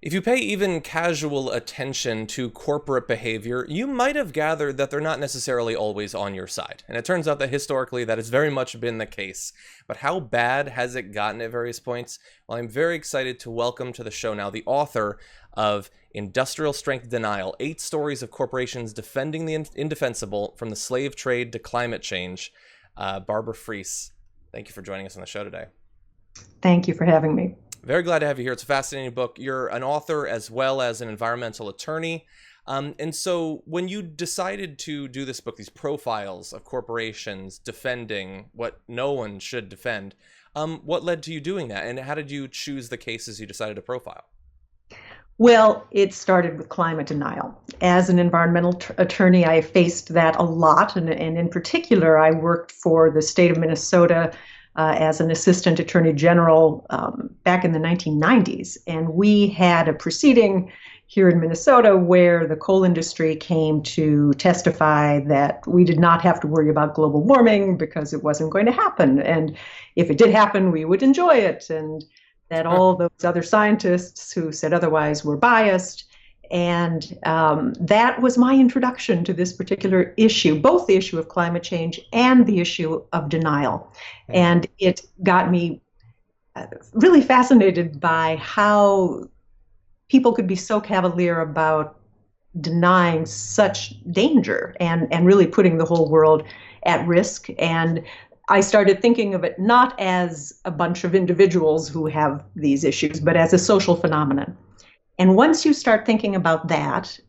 If you pay even casual attention to corporate behavior, you might have gathered that they're not necessarily always on your side. And it turns out that historically that has very much been the case. But how bad has it gotten at various points? Well, I'm very excited to welcome to the show now the author of Industrial Strength Denial, 8 Stories of Corporations Defending the Indefensible from the Slave Trade to Climate Change, Barbara Freese. Thank you for joining us on the show today. Thank you for having me. Very glad to have you here. It's a fascinating book. You're an author as well as an environmental attorney. And so when you decided to do this book, these profiles of corporations defending what no one should defend, what led to you doing that? And how did you choose the cases you decided to profile? Well, it started with climate denial. As an environmental attorney, I faced that a lot. And in particular, I worked for the state of Minnesota as an assistant attorney general back in the 1990s. And we had a proceeding here in Minnesota where the coal industry came to testify that we did not have to worry about global warming because it wasn't going to happen. And if it did happen, we would enjoy it. And that all those other scientists who said otherwise were biased. And that was my introduction to this particular issue, both the issue of climate change and the issue of denial. And it got me really fascinated by how people could be so cavalier about denying such danger and really putting the whole world at risk. And I started thinking of it not as a bunch of individuals who have these issues, but as a social phenomenon. And once you start thinking about that,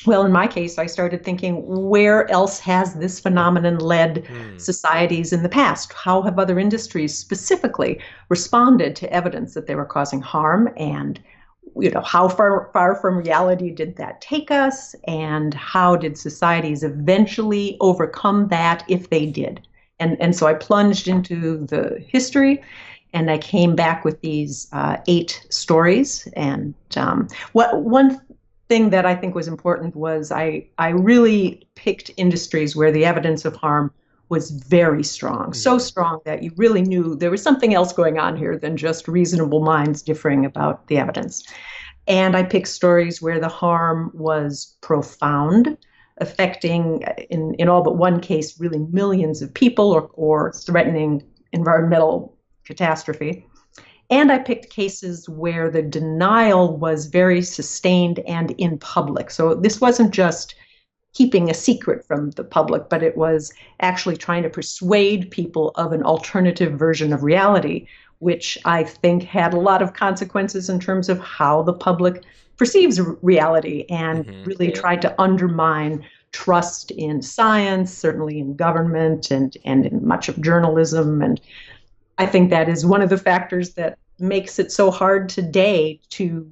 well, in my case, I started thinking, where else has this phenomenon led societies in the past? How have other industries specifically responded to evidence that they were causing harm? And how far from reality did that take us? And how did societies eventually overcome that if they did? And so I plunged into the history. And I came back with these 8 stories. And one thing that I think was important was I really picked industries where the evidence of harm was very strong, so strong that you really knew there was something else going on here than just reasonable minds differing about the evidence. And I picked stories where the harm was profound, affecting, in all but one case, really millions of people or threatening environmental catastrophe. And I picked cases where the denial was very sustained and in public. So this wasn't just keeping a secret from the public, but it was actually trying to persuade people of an alternative version of reality, which I think had a lot of consequences in terms of how the public perceives reality and really tried to undermine trust in science, certainly in government and in much of journalism. And I think that is one of the factors that makes it so hard today to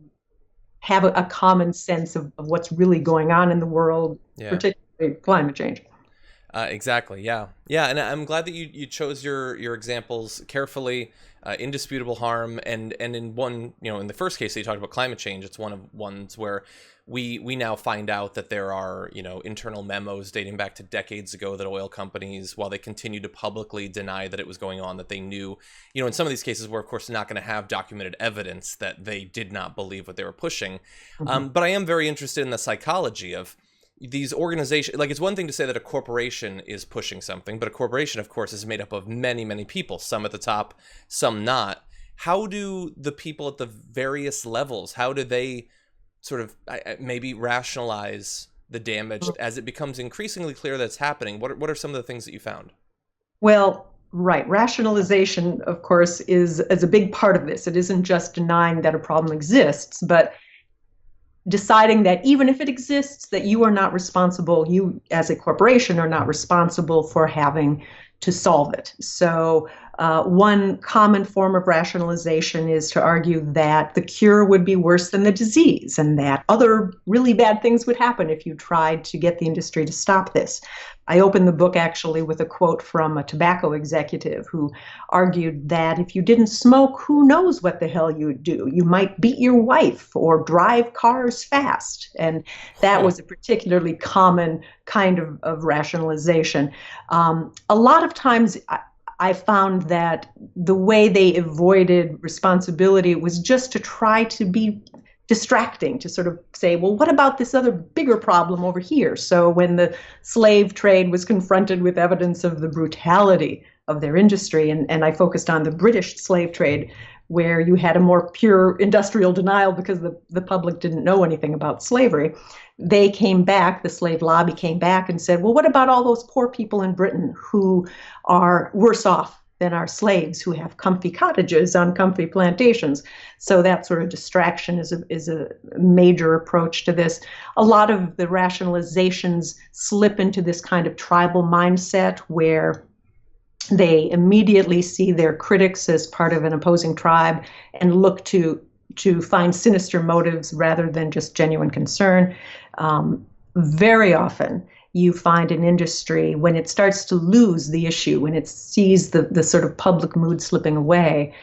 have a common sense of what's really going on in the world, particularly climate change. Exactly. Yeah. Yeah. And I'm glad that you chose your examples carefully. Indisputable harm. And in one, in the first case that you talked about climate change, it's one of ones where we now find out that there are, internal memos dating back to decades ago that oil companies, while they continue to publicly deny that it was going on, that they knew, in some of these cases we're of course not going to have documented evidence that they did not believe what they were pushing. But I am very interested in the psychology of these organizations. Like, it's one thing to say that a corporation is pushing something, but a corporation, of course, is made up of many, many people, some at the top, some not. How do the people at the various levels, how do they sort of maybe rationalize the damage as it becomes increasingly clear that it's happening? What are some of the things that you found? Well, right. Rationalization, of course, is a big part of this. It isn't just denying that a problem exists, but deciding that even if it exists, that you are not responsible, you as a corporation are not responsible for having to solve it. So one common form of rationalization is to argue that the cure would be worse than the disease and that other really bad things would happen if you tried to get the industry to stop this. I opened the book actually with a quote from a tobacco executive who argued that if you didn't smoke, who knows what the hell you would do? You might beat your wife or drive cars fast. And that was a particularly common kind of rationalization. A lot of times I found that the way they avoided responsibility was just to try to be distracting, to sort of say, well, what about this other bigger problem over here? So when the slave trade was confronted with evidence of the brutality of their industry, and I focused on the British slave trade, where you had a more pure industrial denial because the public didn't know anything about slavery, they came back, the slave lobby came back and said, well, what about all those poor people in Britain who are worse off than our slaves, who have comfy cottages on comfy plantations? So that sort of distraction is a major approach to this. A lot of the rationalizations slip into this kind of tribal mindset where they immediately see their critics as part of an opposing tribe and look to find sinister motives rather than just genuine concern. Very often, you find an industry, when it starts to lose the issue, when it sees the sort of public mood slipping away,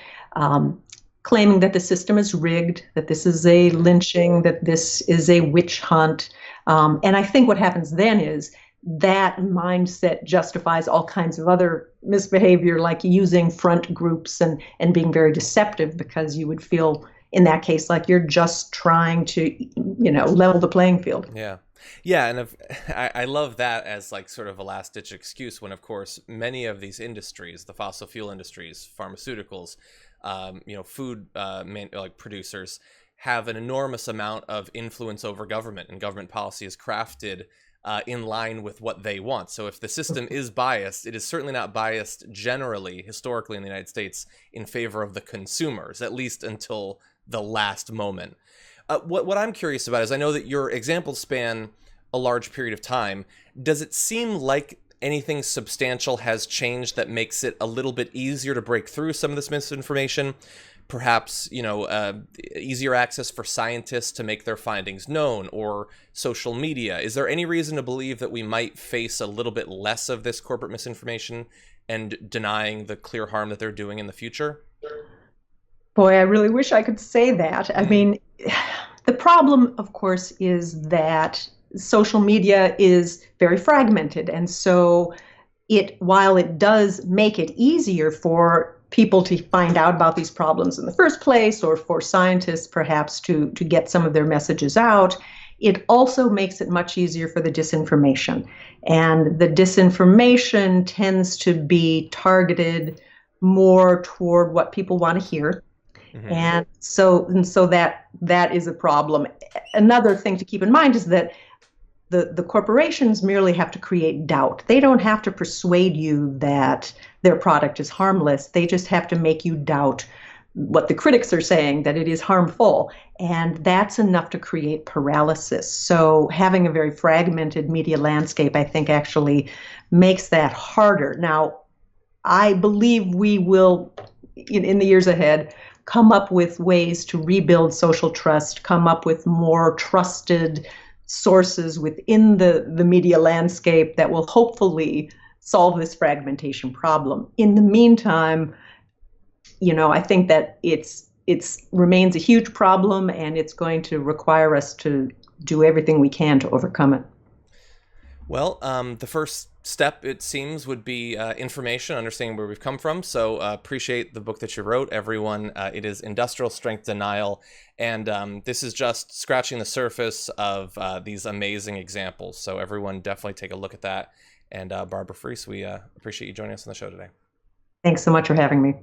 claiming that the system is rigged, that this is a lynching, that this is a witch hunt. And I think what happens then is that mindset justifies all kinds of other misbehavior, like using front groups and being very deceptive, because you would feel in that case like you're just trying to, level the playing field. Yeah, and I love that as like sort of a last-ditch excuse when, of course, many of these industries, the fossil fuel industries, pharmaceuticals, food like producers, have an enormous amount of influence over government, and government policy is crafted in line with what they want. So if the system is biased, it is certainly not biased generally, historically in the United States, in favor of the consumers, at least until the last moment. What I'm curious about is, I know that your examples span a large period of time. Does it seem like anything substantial has changed that makes it a little bit easier to break through some of this misinformation? Perhaps, easier access for scientists to make their findings known, or social media. Is there any reason to believe that we might face a little bit less of this corporate misinformation and denying the clear harm that they're doing in the future? Boy, I really wish I could say that. I mean, the problem, of course, is that social media is very fragmented. And so while it does make it easier for people to find out about these problems in the first place, or for scientists perhaps to get some of their messages out, it also makes it much easier for the disinformation. And the disinformation tends to be targeted more toward what people want to hear. Mm-hmm. And so that is a problem. Another thing to keep in mind is that the corporations merely have to create doubt. They don't have to persuade you that their product is harmless. They just have to make you doubt what the critics are saying, that it is harmful. And that's enough to create paralysis. So having a very fragmented media landscape, I think, actually makes that harder. Now, I believe we will, in the years ahead, come up with ways to rebuild social trust, come up with more trusted sources within the media landscape that will hopefully solve this fragmentation problem. In the meantime, I think that it's remains a huge problem, and it's going to require us to do everything we can to overcome it. Well, the first step, it seems, would be information, understanding where we've come from. So appreciate the book that you wrote, everyone. It is Industrial Strength Denial. And this is just scratching the surface of these amazing examples. So everyone definitely take a look at that. And Barbara Freese, we appreciate you joining us on the show today. Thanks so much for having me.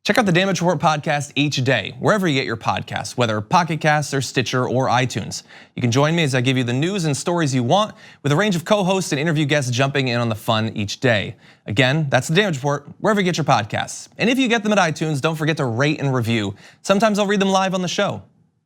Check out the Damage Report podcast each day, wherever you get your podcasts, whether Pocket Casts or Stitcher or iTunes. You can join me as I give you the news and stories you want, with a range of co-hosts and interview guests jumping in on the fun each day. Again, that's the Damage Report, wherever you get your podcasts. And if you get them at iTunes, don't forget to rate and review. Sometimes I'll read them live on the show.